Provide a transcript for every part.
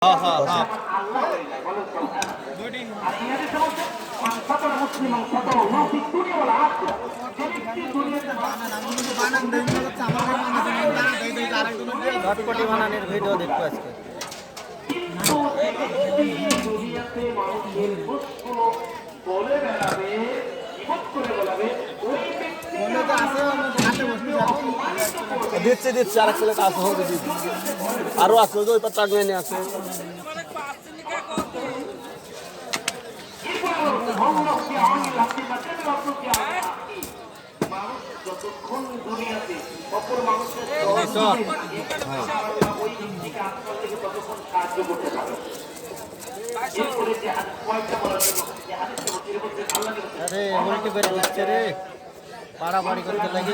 हाँ हाँ हाँ চটপটি বানানোর ভিডিও দেখবো আজকে। দিচ্ছি দিচ্ছি আরেক ছেলে আছে হবে দিচ্ছি আরো আছে ওই পার টাকা নিয়ে আছে যতক্ষণ দুনিয়াতে অপর মানুষের ওই ব্যক্তিকে আপনার থেকে ততক্ষণ সাহায্য করতে পারে। এরপরে যে কয়েকটা বলার জন্য যে হাদিসটা বলছে এর মধ্যে আল্লাহ আরে উল্টি করে দিচ্ছে রে, পাড়াপাড়ি করতে লাগে।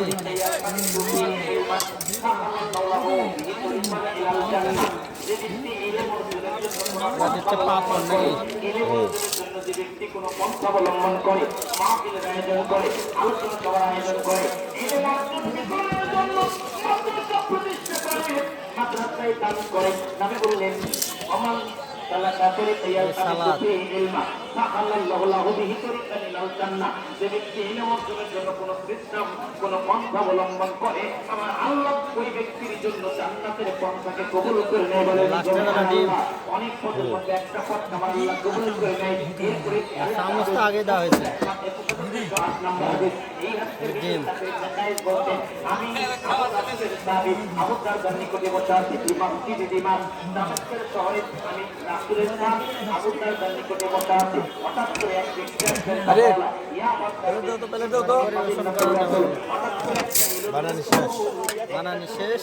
দিচ্ছে পাপড় নাকি? যে ব্যক্তি কোনো পন্থা অবলম্বন করে, মাহফিলের আয়োজন করে, আলোচনা সভার আয়োজন করে, মাদ্রাসায় দান করে, নামে বললেন অমান যে ব্যক্তি ইলম অর্জনের জন্য কোন পরিশ্রম কোন পন্থা অবলম্বন করে, আমার আল্লাহ ওই ব্যক্তির জন্য জান্নাতের পন্থাকে কবুল করে নেয়। বলে অনেক পদের মধ্যে একটা পথ আমার আল্লাহ কবুল করে নেয়। এরপরে সমস্ত আগে দেওয়া হয়েছে। আমি আবুদার নিকটে বসে আছি শহরে, আমি রাসূলের সাহাবী আবুদার নিকটে বসে আছি। হঠাৎ করে এক ব্যক্তি বানানি শেষ।